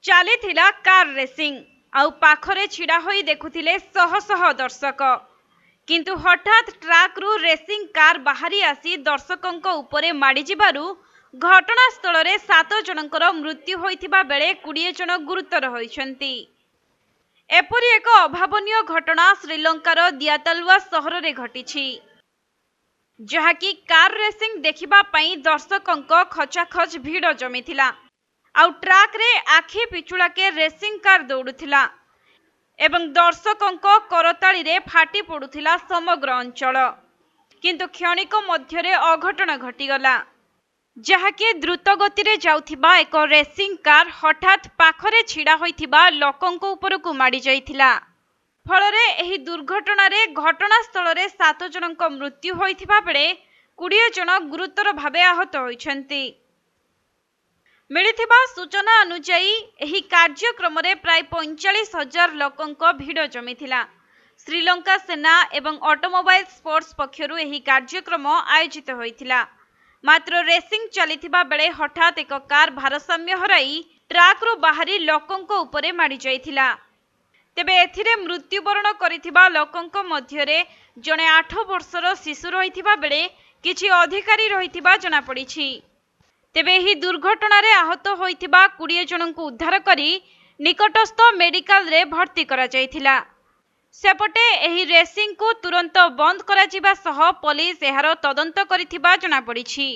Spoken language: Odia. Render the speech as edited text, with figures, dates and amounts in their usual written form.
ଚାଲିଥିଲା କାର ରେସିଂ ଆଉ ପାଖରେ ଛିଡ଼ା ହୋଇ ଦେଖୁଥିଲେ ଶହ ଶହ ଦର୍ଶକ। କିନ୍ତୁ ହଠାତ୍ ଟ୍ରାକ୍ରୁ ରେସିଂ କାର ବାହାରି ଆସି ଦର୍ଶକଙ୍କ ଉପରେ ମାଡ଼ିଯିବାରୁ ଘଟଣାସ୍ଥଳରେ 7 ଜଣଙ୍କର ମୃତ୍ୟୁ ହୋଇଥିବା ବେଳେ 20 ଜଣ ଗୁରୁତର ହୋଇଛନ୍ତି। ଏପରି ଏକ ଅଭାବନୀୟ ଘଟଣା ଶ୍ରୀଲଙ୍କାର ଦିଆତାଲୁଆ ସହରରେ ଘଟିଛି, ଯାହାକି କାର ରେସିଂ ଦେଖିବା ପାଇଁ ଦର୍ଶକଙ୍କ ଖଚାଖଚ ଭିଡ଼ ଜମିଥିଲା। ଆଉ ଟ୍ରାକ୍ରେ ଆଖି ପିଛୁଳାକେ ରେସିଂ କାର ଦୌଡୁଥିଲା ଏବଂ ଦର୍ଶକଙ୍କ କରତାଳିରେ ଫାଟି ପଡୁଥିଲା ସମଗ୍ର ଅଞ୍ଚଳ। କିନ୍ତୁ କ୍ଷଣିକ ମଧ୍ୟରେ ଅଘଟଣ ଘଟିଗଲା, ଯାହାକି ଦ୍ରୁତ ଗତିରେ ଯାଉଥିବା ଏକ ରେସିଂ କାର ହଠାତ୍ ପାଖରେ ଛିଡ଼ା ହୋଇଥିବା ଲୋକଙ୍କ ଉପରକୁ ମାଡ଼ି ଯାଇଥିଲା। ଫଳରେ ଏହି ଦୁର୍ଘଟଣାରେ ଘଟଣାସ୍ଥଳରେ 7 ଜଣଙ୍କ ମୃତ୍ୟୁ ହୋଇଥିବା ବେଳେ 20 ଜଣ ଗୁରୁତର ଭାବେ ଆହତ ହୋଇଛନ୍ତି। ମିଳିଥିବା ସୂଚନା ଅନୁଯାୟୀ ଏହି କାର୍ଯ୍ୟକ୍ରମରେ ପ୍ରାୟ 45,000 ଲୋକଙ୍କ ଭିଡ଼ ଜମିଥିଲା। ଶ୍ରୀଲଙ୍କା ସେନା ଏବଂ ଅଟୋମୋବାଇଲ ସ୍ପୋର୍ଟସ ପକ୍ଷରୁ ଏହି କାର୍ଯ୍ୟକ୍ରମ ଆୟୋଜିତ ହୋଇଥିଲା। ମାତ୍ର ରେସିଂ ଚାଲିଥିବା ବେଳେ ହଠାତ୍ ଏକ କାର ଭାରସାମ୍ୟ ହରାଇ ଟ୍ରାକ୍ରୁ ବାହାରି ଲୋକଙ୍କ ଉପରେ ମାଡ଼ି ଯାଇଥିଲା। ତେବେ ଏଥିରେ ମୃତ୍ୟୁବରଣ କରିଥିବା ଲୋକଙ୍କ ମଧ୍ୟରେ ଜଣେ 8 ବର୍ଷର ଶିଶୁ ରହିଥିବା ବେଳେ କିଛି ଅଧିକାରୀ ରହିଥିବା ଜଣାପଡ଼ିଛି। ତେବେ ଏହି ଦୁର୍ଘଟଣାରେ ଆହତ ହୋଇଥିବା 20 ଜଣଙ୍କୁ ଉଦ୍ଧାର କରି ନିକଟସ୍ଥ ମେଡିକାଲରେ ଭର୍ତ୍ତି କରାଯାଇଥିଲା। ସେପଟେ ଏହି ରେସିଂକୁ ତୁରନ୍ତ ବନ୍ଦ କରାଯିବା ସହ ପୋଲିସ ଏହାର ତଦନ୍ତ କରିଥିବା ଜଣାପଡ଼ିଛି।